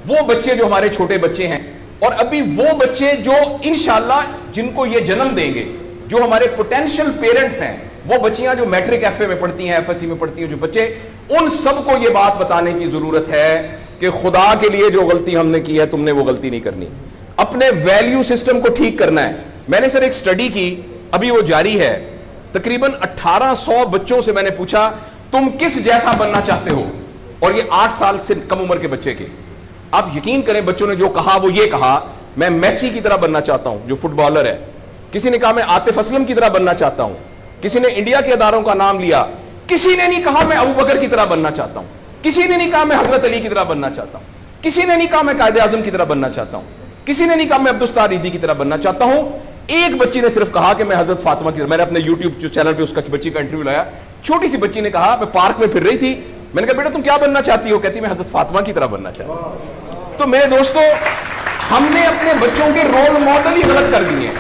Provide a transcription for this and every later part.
وہ بچے جو ہمارے چھوٹے بچے ہیں اور ابھی وہ بچے جو انشاءاللہ جن کو یہ جنم دیں گے, جو ہمارے پوٹینشیل پیرنٹس ہیں, وہ بچیاں جو میٹرک ایف اے میں پڑھتی ہیں, ایف ایس سی میں پڑھتی ہیں, جو بچے, ان سب کو یہ بات بتانے کی ضرورت ہے کہ خدا کے لیے جو غلطی ہم نے کی ہے تم نے وہ غلطی نہیں کرنی. اپنے ویلیو سسٹم کو ٹھیک کرنا ہے. میں نے سر ایک سٹڈی کی, ابھی وہ جاری ہے, تقریباً 1800 بچوں سے میں نے پوچھا تم کس جیسا بننا چاہتے ہو, اور یہ 8 سال سے کم عمر کے بچے کے. آپ یقین کریں بچوں نے جو کہا وہ یہ کہا میں میسی کی طرح بننا چاہتا ہوں جو فٹ بالر ہے, کسی نے کہا میں عاطف اسلم کی طرح بننا چاہتا ہوں, کسی نے انڈیا کے اداروں کا نام لیا, کسی نے نہیں کہا میں ابو بکر کی طرح بننا چاہتا ہوں, کسی نے نہیں کہا میں حضرت علی کی طرح بننا چاہتا ہوں, کسی نے نہیں کہا میں قائد اعظم کی طرح بننا چاہتا ہوں, کسی نے نہیں کہا میں عبدالستار ریدی کی طرح بننا چاہتا ہوں. ایک بچی نے صرف کہا کہ میں حضرت فاطمہ کی طرح. میں نے اپنے یوٹیوب چینل پہ اس کا بچی کا انٹرویو لایا, چھوٹی سی بچی نے کہا میں پارک میں پھر رہی تھی, میں نے کہا بیٹا تم کیا بننا چاہتی ہو, کہتی میں حضرت فاطمہ کی طرح بننا چاہتی ہوں. تو میرے دوستو, ہم نے اپنے بچوں کے رول ماڈل ہی غلط کر دیے ہیں.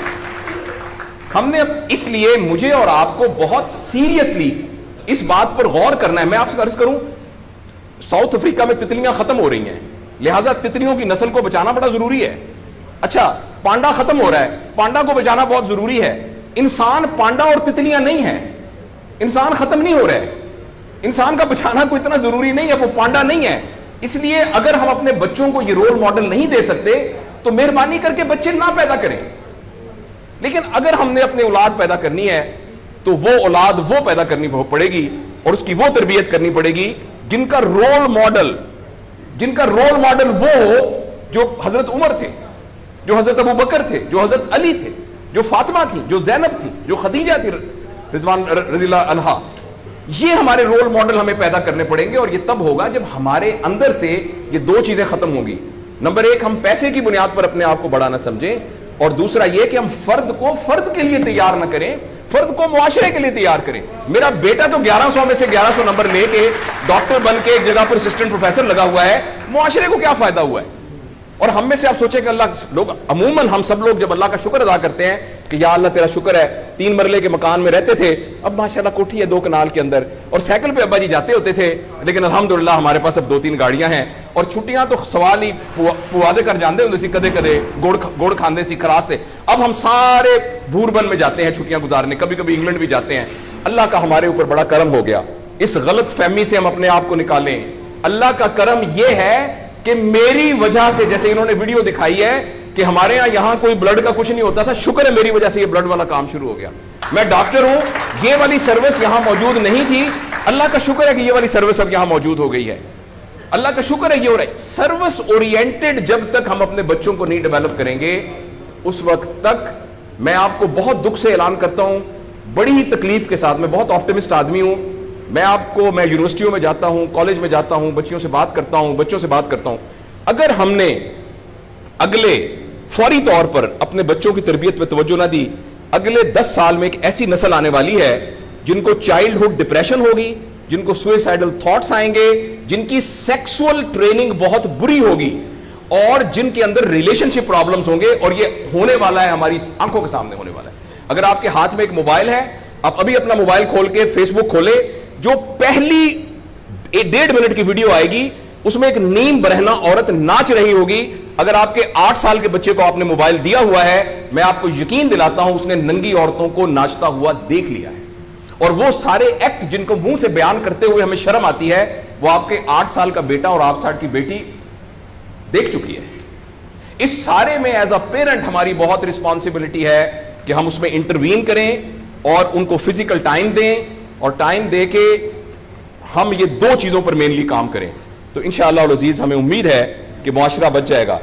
ہم نے, اس لیے مجھے اور آپ کو بہت سیریسلی اس بات پر غور کرنا ہے. میں آپ سے عرض کروں, ساؤتھ افریقہ میں تتلیاں ختم ہو رہی ہیں, لہٰذا تتلیوں کی نسل کو بچانا بڑا ضروری ہے. اچھا, پانڈا ختم ہو رہا ہے, پانڈا کو بچانا بہت ضروری ہے. انسان پانڈا اور تتلیاں نہیں ہیں, انسان ختم نہیں ہو رہا ہے, انسان کا بچانا کوئی اتنا ضروری نہیں ہے, وہ پانڈا نہیں ہے. اس لیے اگر ہم اپنے بچوں کو یہ رول ماڈل نہیں دے سکتے تو مہربانی کر کے بچے نہ پیدا کریں. لیکن اگر ہم نے اپنی اولاد پیدا کرنی ہے تو وہ اولاد وہ پیدا کرنی پڑے گی اور اس کی وہ تربیت کرنی پڑے گی جن کا رول ماڈل وہ ہو جو حضرت عمر تھے, جو حضرت ابو بکر تھے, جو حضرت علی تھے, جو فاطمہ تھی, جو زینب تھی, جو خدیجہ تھی رضوان رضی اللہ عنہا. یہ ہمارے رول ماڈل ہمیں پیدا کرنے پڑیں گے, اور یہ تب ہوگا جب ہمارے اندر سے یہ دو چیزیں ختم ہوگی. نمبر 1, ہم پیسے کی بنیاد پر اپنے آپ کو بڑا نہ سمجھیں, اور دوسرا یہ کہ ہم فرد کو فرد کے لیے تیار نہ کریں, فرد کو معاشرے کے لیے تیار کریں. میرا بیٹا تو 1100 میں سے 1100 نمبر لے کے ڈاکٹر بن کے ایک جگہ پر اسسٹنٹ پروفیسر لگا ہوا ہے, معاشرے کو کیا فائدہ ہوا ہے؟ اور ہم میں سے آپ سوچیں کہ اللہ لوگ, عموماً ہم سب لوگ جب اللہ کا شکر ادا کرتے ہیں کہ یا اللہ تیرا شکر ہے, 3 مرلے کے مکان میں رہتے تھے, اب ماشاءاللہ کوٹھی ہے 2 کنال کے اندر, اور سائیکل پہ ابا جی جاتے ہوتے تھے, لیکن الحمدللہ ہمارے پاس اب 2-3 گاڑیاں ہیں, اور چھٹیاں تو سوال ہی پوادے کر جاندے ہوندے سی, کدے کدے گوڑ کھاندے سی, خراس تھے. اب ہم سارے بھوربن میں جاتے ہیں چھٹیاں گزارنے, کبھی کبھی انگلینڈ بھی جاتے ہیں. اللہ کا ہمارے اوپر بڑا کرم ہو گیا. اس غلط فہمی سے ہم اپنے آپ کو نکالیں. اللہ کا کرم یہ ہے کہ میری وجہ سے, جیسے انہوں نے ویڈیو دکھائی ہے کہ ہمارے یہاں کوئی بلڈ کا کچھ نہیں ہوتا تھا, شکر ہے میری وجہ سے یہ بلڈ والا کام شروع ہو گیا. میں ڈاکٹر ہوں, یہ والی سروس یہاں موجود نہیں تھی, اللہ کا شکر ہے کہ یہ والی سروس اب یہاں موجود ہو گئی ہے. اللہ کا شکر ہے یہ ہو رہا ہے. سروس اورینٹڈ جب تک ہم اپنے بچوں کو نہیں ڈیولپ کریں گے, اس وقت تک میں آپ کو بہت دکھ سے اعلان کرتا ہوں, بڑی ہی تکلیف کے ساتھ, میں بہت آپٹمسٹ آدمی ہوں, میں یونیورسٹیوں میں جاتا ہوں, کالج میں جاتا ہوں, بچوں سے بات کرتا ہوں, اگر ہم نے اگلے فوری طور پر اپنے بچوں کی تربیت پہ توجہ نہ دی, اگلے 10 سال میں ایک ایسی نسل آنے والی ہے جن کو چائلڈہڈ ڈپریشن ہوگی, جن کو سوئسائڈل تھاٹس آئیں گے, جن کی سیکسول ٹریننگ بہت بری ہوگی, اور جن کے اندر ریلیشن شپ پرابلمز ہوں گے. اور یہ ہونے والا ہے, ہماری آنکھوں کے سامنے ہونے والا ہے. اگر آپ کے ہاتھ میں ایک موبائل ہے, آپ ابھی اپنا موبائل کھول کے فیس بک کھولے, جو پہلی 1.5 منٹ کی ویڈیو آئے گی اس میں ایک نیم برہنہ عورت ناچ رہی ہوگی. اگر آپ کے 8 سال کے بچے کو آپ نے موبائل دیا ہوا ہے, میں آپ کو یقین دلاتا ہوں اس نے ننگی عورتوں کو ناچتا ہوا دیکھ لیا ہے, اور وہ سارے ایکٹ جن کو منہ سے بیان کرتے ہوئے ہمیں شرم آتی ہے, وہ آپ کے 8 سال کا بیٹا اور 8 سال کی بیٹی دیکھ چکی ہے. اس سارے میں ایز اے پیرنٹ ہماری بہت رسپانسبلٹی ہے کہ ہم اس میں انٹروین کریں اور ان کو فزیکل ٹائم دیں, اور ٹائم دے کے ہم یہ 2 چیزوں پر مینلی کام کریں. تو انشاءاللہ العزیز ہمیں امید ہے کہ معاشرہ بچ جائے گا.